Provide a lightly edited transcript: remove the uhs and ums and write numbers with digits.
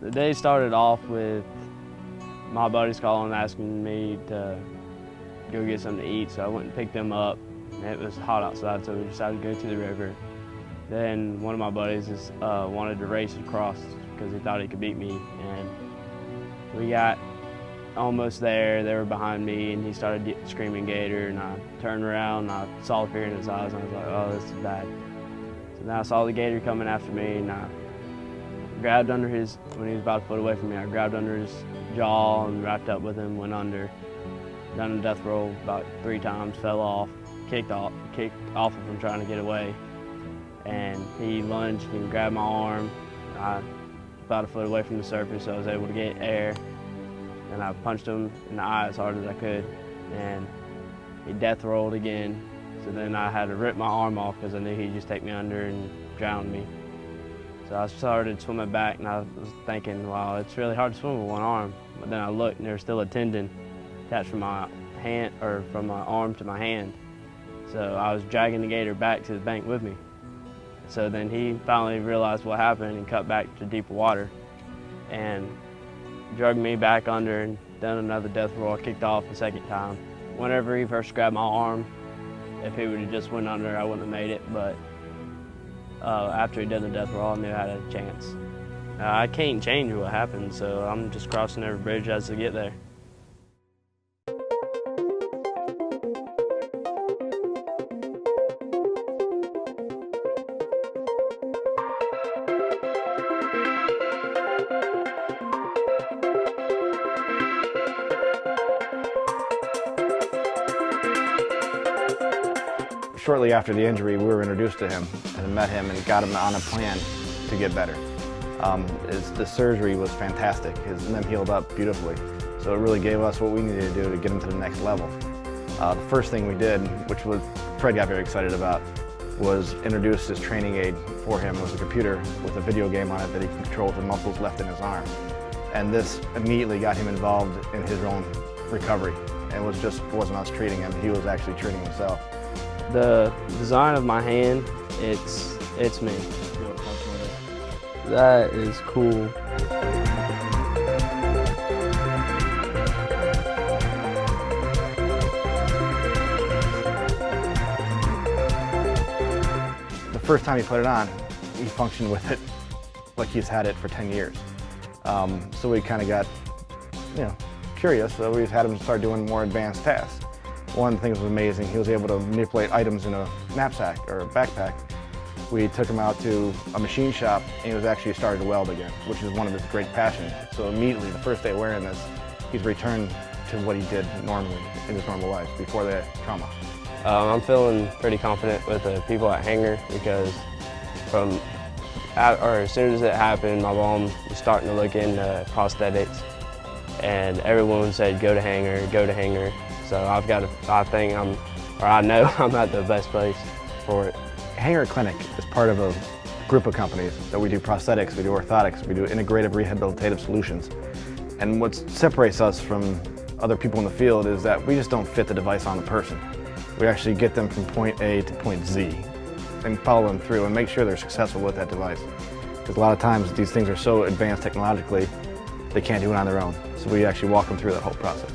The day started off with my buddies calling and asking me to go get something to eat, so I went and picked them up. It was hot outside, so we decided to go to the river. Then one of my buddies wanted to race across because he thought he could beat me, and we got almost there. They were behind me, and he started screaming Gator, and I turned around, and I saw the fear in his eyes, and I was like, oh, this is bad. So then I saw the Gator coming after me, and I grabbed under his, when he was about a foot away from me, I grabbed under his jaw and wrapped up with him, went under, done a death roll about 3 times, fell off, kicked off of him trying to get away. And he lunged and grabbed my arm. I was about a foot away from the surface, so I was able to get air. And I punched him in the eye as hard as I could, and he death rolled again. So then I had to rip my arm off because I knew he'd just take me under and drown me. So I started swimming back, and I was thinking, wow, it's really hard to swim with one arm. But then I looked, and there was still a tendon attached from my hand, or from my arm to my hand. So I was dragging the Gator back to the bank with me. So then he finally realized what happened and cut back to deeper water and dragged me back under and done another death roll. I kicked off the second time. Whenever he first grabbed my arm, if he would have just went under, I wouldn't have made it, but after he did the death roll, I knew I had a chance. I can't change what happened, so I'm just crossing every bridge as to get there. Shortly after the injury, we were introduced to him and met him and got him on a plan to get better. The surgery was fantastic. His limb healed up beautifully. So it really gave us what we needed to do to get him to the next level. The first thing we did, which was Fred got very excited about, was introduce this training aid for him. It was a computer with a video game on it that he can control the muscles left in his arm. And this immediately got him involved in his own recovery. And it wasn't us treating him, he was actually treating himself. The design of my hand, it's me. That is cool. The first time he put it on, he functioned with it like he's had it for 10 years. So we kind of got, curious, so we had him start doing more advanced tasks. One of the things that was amazing, he was able to manipulate items in a knapsack or a backpack. We took him out to a machine shop, and he was actually starting to weld again, which is one of his great passions. So immediately, the first day wearing this, he's returned to what he did normally in his normal life before the trauma. I'm feeling pretty confident with the people at Hangar because as soon as it happened, my mom was starting to look into prosthetics, and everyone said, go to Hangar, go to Hangar. So I know I'm at the best place for it. Hangar Clinic is part of a group of companies that we do prosthetics, we do orthotics, we do integrative rehabilitative solutions. And what separates us from other people in the field is that we just don't fit the device on the person. We actually get them from point A to point Z and follow them through and make sure they're successful with that device. Because a lot of times these things are so advanced technologically, they can't do it on their own. So we actually walk them through that whole process.